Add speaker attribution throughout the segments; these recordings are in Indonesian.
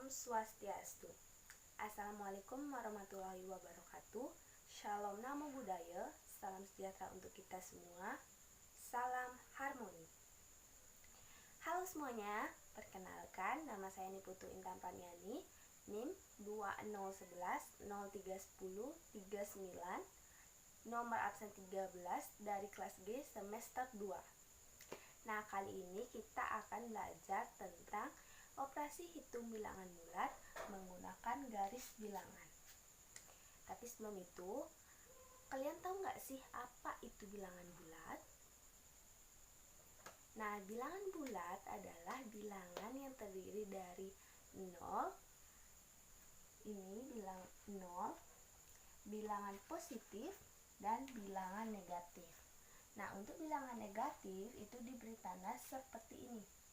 Speaker 1: Om Swastiastu. Assalamualaikum warahmatullahi wabarakatuh. Shalom Namo Buddhaya. Salam sejahtera untuk kita semua. Salam harmoni. Halo semuanya, perkenalkan nama saya Niputu Intan Praniani, NIM 2011 0310 39, nomor absen 13 dari kelas G semester 2. Nah, kali ini kita akan belajar tentang operasi hitung bilangan bulat menggunakan garis bilangan. Tapi sebelum itu, kalian tahu nggak sih apa itu bilangan bulat? Nah, bilangan bulat adalah bilangan yang terdiri dari 0, ini bilangan 0, bilangan positif, dan bilangan negatif. Nah, untuk bilangan negatif itu diberi tanda seperti ini.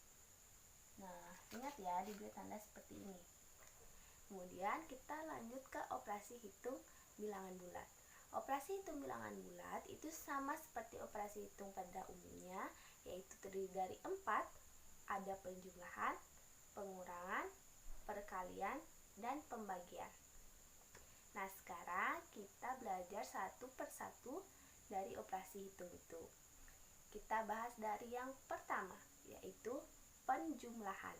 Speaker 1: Nah, ingat ya, diberi tanda seperti ini. Kemudian kita lanjut ke operasi hitung bilangan bulat. Operasi hitung bilangan bulat itu sama seperti operasi hitung pada umumnya, yaitu terdiri dari 4, ada penjumlahan, pengurangan, perkalian, dan pembagian. Nah, sekarang kita belajar satu persatu dari operasi hitung itu. Kita bahas dari yang pertama, yaitu penjumlahan.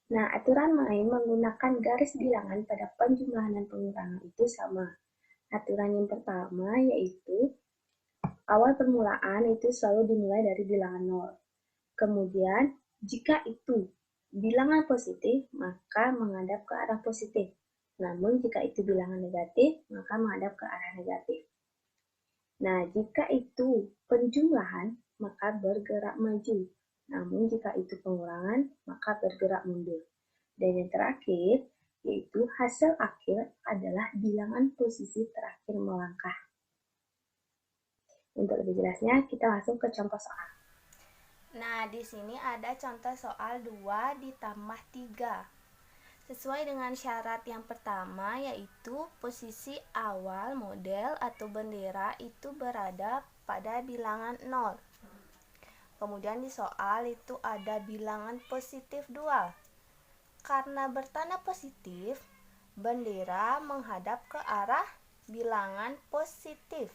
Speaker 1: Nah, aturan main menggunakan garis bilangan pada penjumlahan dan pengurangan itu sama. Aturan yang pertama yaitu awal permulaan itu selalu dimulai dari bilangan 0. Kemudian, jika itu bilangan positif, maka menghadap ke arah positif. Namun, jika itu bilangan negatif, maka menghadap ke arah negatif. Nah, jika itu penjumlahan, maka bergerak maju. Namun, jika itu pengurangan, maka bergerak mundur. Dan yang terakhir, yaitu hasil akhir adalah bilangan posisi terakhir melangkah. Untuk lebih jelasnya, kita langsung ke contoh soal. Nah, di sini ada contoh soal 2 ditambah 3. Sesuai dengan syarat yang pertama, yaitu posisi awal model atau bendera itu berada pada bilangan 0. Kemudian di soal itu ada bilangan positif 2. Karena bertanda positif, bendera menghadap ke arah bilangan positif.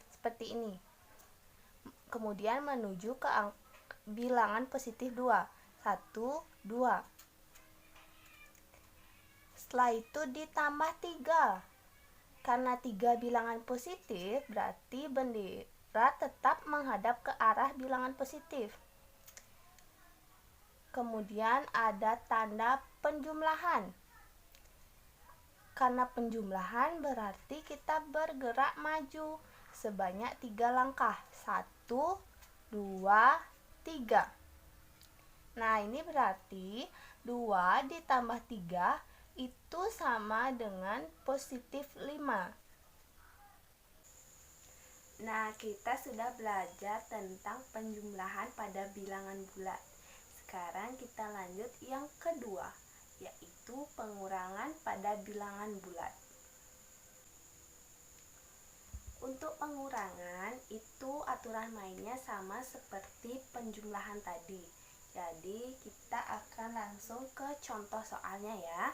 Speaker 1: Seperti ini. Kemudian menuju ke bilangan positif 2. 1, 2. Setelah itu ditambah 3. Karena 3 bilangan positif, berarti bendera tetap menghadap ke arah bilangan positif. Kemudian ada tanda penjumlahan. Karena penjumlahan berarti kita bergerak maju sebanyak 3 langkah. 1, 2, 3. Nah, ini berarti 2 ditambah 3 itu sama dengan positif 5. Nah, kita sudah belajar tentang penjumlahan pada bilangan bulat. Sekarang kita lanjut yang kedua, yaitu pengurangan pada bilangan bulat. Untuk pengurangan itu aturan mainnya sama seperti penjumlahan tadi. Jadi kita akan langsung ke contoh soalnya ya.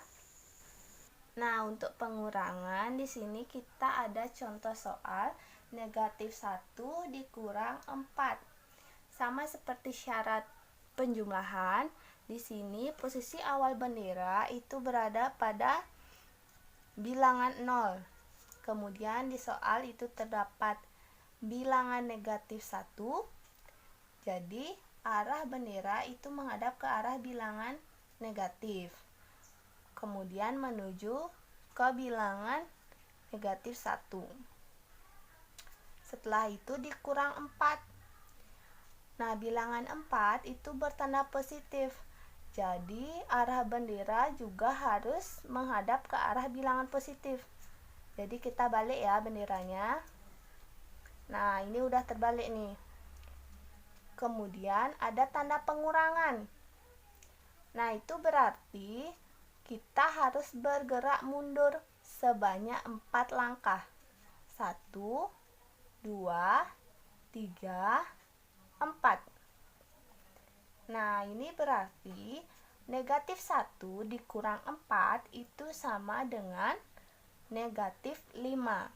Speaker 1: Nah, untuk pengurangan di sini kita ada contoh soal negatif 1 dikurang 4. Sama seperti syarat penjumlahan, di sini posisi awal bendera itu berada pada bilangan 0. Kemudian di soal itu terdapat bilangan negatif 1. Jadi, arah bendera itu menghadap ke arah bilangan negatif. Kemudian menuju ke bilangan negatif 1. Setelah itu dikurang 4. Nah, bilangan 4 itu bertanda positif. Jadi, arah bendera juga harus menghadap ke arah bilangan positif. Jadi, kita balik ya benderanya. Nah, ini udah terbalik nih. Kemudian ada tanda pengurangan. Nah, itu berarti kita harus bergerak mundur sebanyak 4 langkah. 1, 2, 3, 4. Nah, ini berarti Negatif 1 dikurang 4 itu sama dengan negatif 5.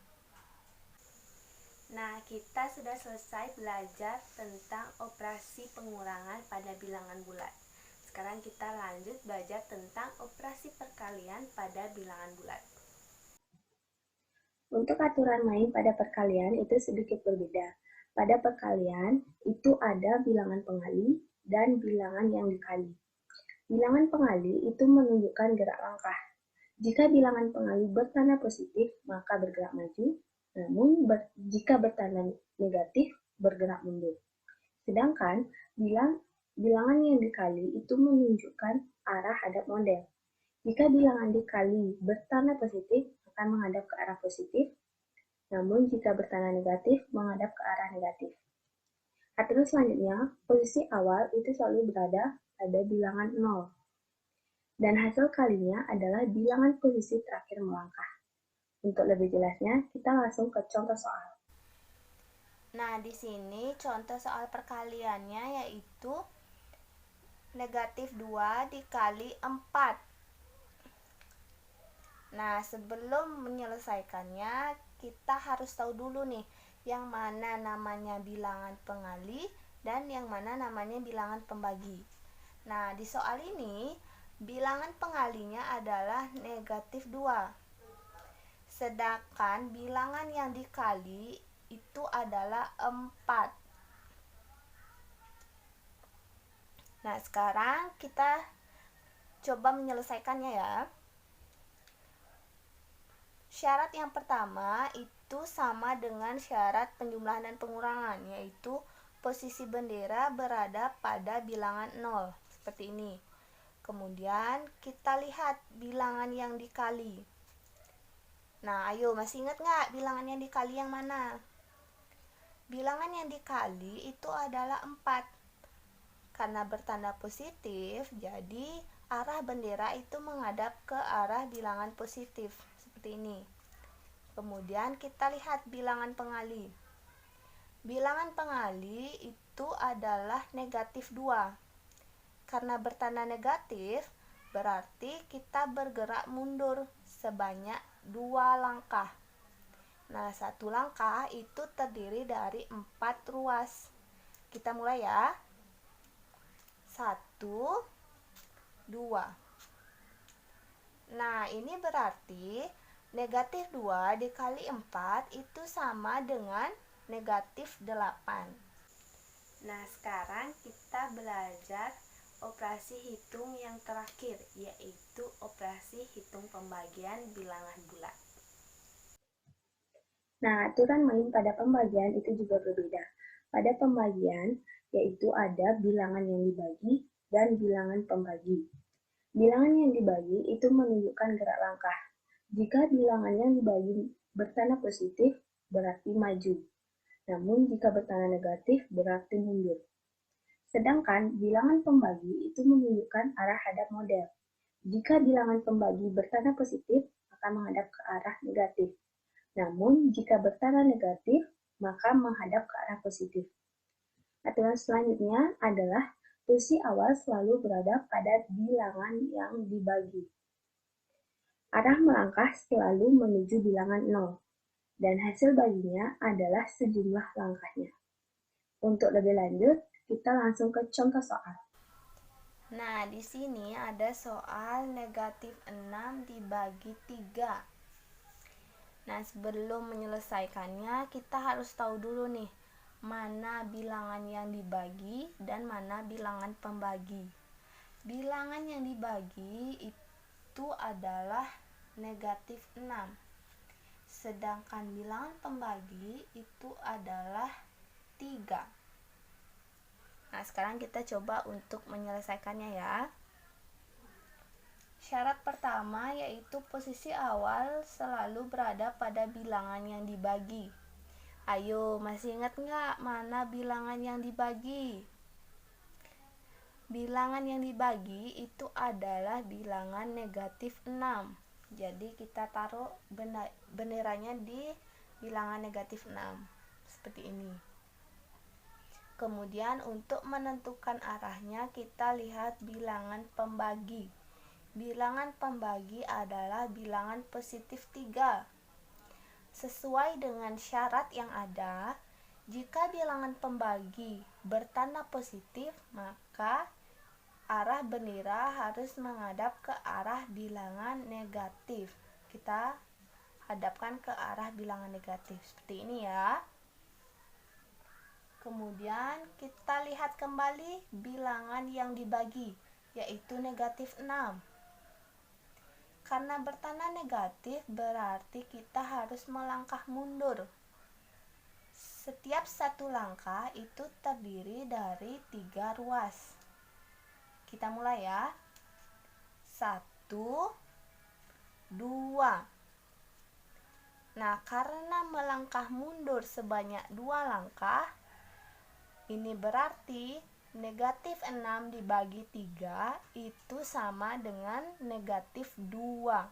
Speaker 1: Nah, kita sudah selesai belajar tentang operasi pengurangan pada bilangan bulat. Sekarang kita lanjut belajar tentang operasi perkalian pada bilangan bulat.
Speaker 2: Untuk aturan main pada perkalian itu sedikit berbeda. Pada perkalian itu ada bilangan pengali dan bilangan yang dikali. Bilangan pengali itu menunjukkan gerak langkah. Jika bilangan pengali bertanda positif, maka bergerak maju, namun jika bertanda negatif, bergerak mundur. Sedangkan bilangan yang dikali itu menunjukkan arah hadap model. Jika bilangan dikali bertanda positif, akan menghadap ke arah positif, namun jika bertanda negatif, menghadap ke arah negatif. Aturan selanjutnya, posisi awal itu selalu berada pada bilangan 0. Dan hasil kalinya adalah bilangan posisi terakhir melangkah. Untuk lebih jelasnya, kita langsung ke contoh soal.
Speaker 1: Nah, di sini contoh soal perkaliannya yaitu negatif 2 dikali 4. Nah, sebelum menyelesaikannya, kita harus tahu dulu nih, yang mana namanya bilangan pengali dan yang mana namanya bilangan pembagi. Nah, di soal ini, bilangan pengalinya adalah negatif 2. Sedangkan bilangan yang dikali itu adalah 4. Nah, sekarang kita coba menyelesaikannya ya. Syarat yang pertama itu sama dengan syarat penjumlahan dan pengurangan, yaitu posisi bendera berada pada bilangan 0, seperti ini. Kemudian kita lihat bilangan yang dikali. Nah, ayo masih ingat nggak bilangan yang dikali yang mana? Bilangan yang dikali itu adalah 4. Karena bertanda positif, jadi arah bendera itu menghadap ke arah bilangan positif, seperti ini. Kemudian kita lihat bilangan pengali. Bilangan pengali itu adalah negatif 2. Karena bertanda negatif, berarti kita bergerak mundur sebanyak 2 langkah. Nah, 1 langkah itu terdiri dari 4 ruas. Kita mulai ya. 1, 2. Nah, ini berarti negatif 2 dikali 4 itu sama dengan negatif 8. Nah, sekarang kita belajar operasi hitung yang terakhir, yaitu operasi hitung pembagian bilangan bulat.
Speaker 2: Nah, aturan main pada pembagian itu juga berbeda. Pada pembagian, yaitu ada bilangan yang dibagi dan bilangan pembagi. Bilangan yang dibagi itu menunjukkan gerak langkah. Jika bilangan yang dibagi bertanda positif, berarti maju. Namun jika bertanda negatif, berarti mundur. Sedangkan bilangan pembagi itu menunjukkan arah hadap model. Jika bilangan pembagi bertanda positif, akan menghadap ke arah negatif. Namun, jika bertanda negatif, maka menghadap ke arah positif. Aturan selanjutnya adalah posisi awal selalu berada pada bilangan yang dibagi. Arah melangkah selalu menuju bilangan 0, dan hasil baginya adalah sejumlah langkahnya. Untuk lebih lanjut, kita langsung ke contoh soal.
Speaker 1: Nah, di sini ada soal negatif 6 dibagi 3. Nah, sebelum menyelesaikannya, kita harus tahu dulu nih, mana bilangan yang dibagi dan mana bilangan pembagi. Bilangan yang dibagi itu adalah negatif 6. Sedangkan bilangan pembagi itu adalah 3. Nah, sekarang kita coba untuk menyelesaikannya ya. Syarat pertama yaitu posisi awal selalu berada pada bilangan yang dibagi. Ayo, masih ingat nggak mana bilangan yang dibagi? Bilangan yang dibagi itu adalah bilangan negatif 6. Jadi kita taruh benderanya di bilangan negatif 6. Seperti ini. Kemudian untuk menentukan arahnya kita lihat bilangan pembagi. Bilangan pembagi adalah bilangan positif 3. Sesuai dengan syarat yang ada, jika bilangan pembagi bertanda positif, maka arah bendera harus menghadap ke arah bilangan negatif. Kita hadapkan ke arah bilangan negatif seperti ini ya. Kemudian kita lihat kembali bilangan yang dibagi, yaitu negatif 6. Karena bertanda negatif berarti kita harus melangkah mundur. Setiap satu langkah itu terdiri dari 3 ruas. Kita mulai ya. 1, 2. Nah, karena melangkah mundur sebanyak 2 langkah, ini berarti negatif 6 dibagi 3 itu sama dengan negatif 2.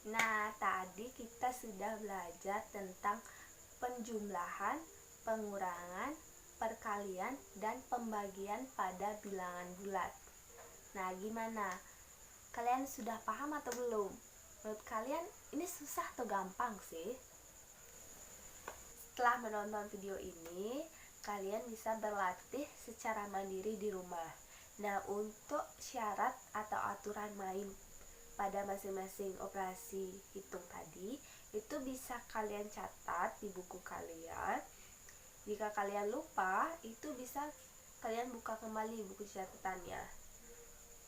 Speaker 1: Nah, tadi kita sudah belajar tentang penjumlahan, pengurangan, perkalian, dan pembagian pada bilangan bulat. Nah, gimana? Kalian sudah paham atau belum? Menurut kalian ini susah atau gampang sih? Setelah menonton video ini, kalian bisa berlatih secara mandiri di rumah. Nah, untuk syarat atau aturan main pada masing-masing operasi hitung tadi, itu bisa kalian catat di buku kalian. Jika kalian lupa, itu bisa kalian buka kembali buku catatannya.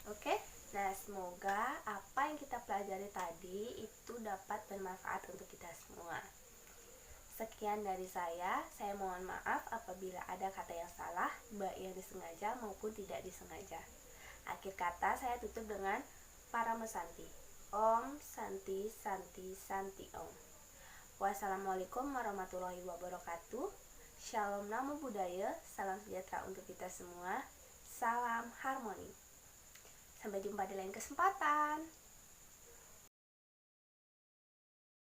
Speaker 1: Oke? Nah, semoga apa yang kita pelajari tadi itu dapat bermanfaat untuk kita semua. Sekian dari saya mohon maaf apabila ada kata yang salah, baik yang disengaja maupun tidak disengaja. Akhir kata saya tutup dengan Parama Santi. Om Santi Santi Santi Om. Wassalamualaikum warahmatullahi wabarakatuh. Shalom Namo Buddhaya. Salam sejahtera untuk kita semua. Salam harmoni. Sampai jumpa di lain kesempatan.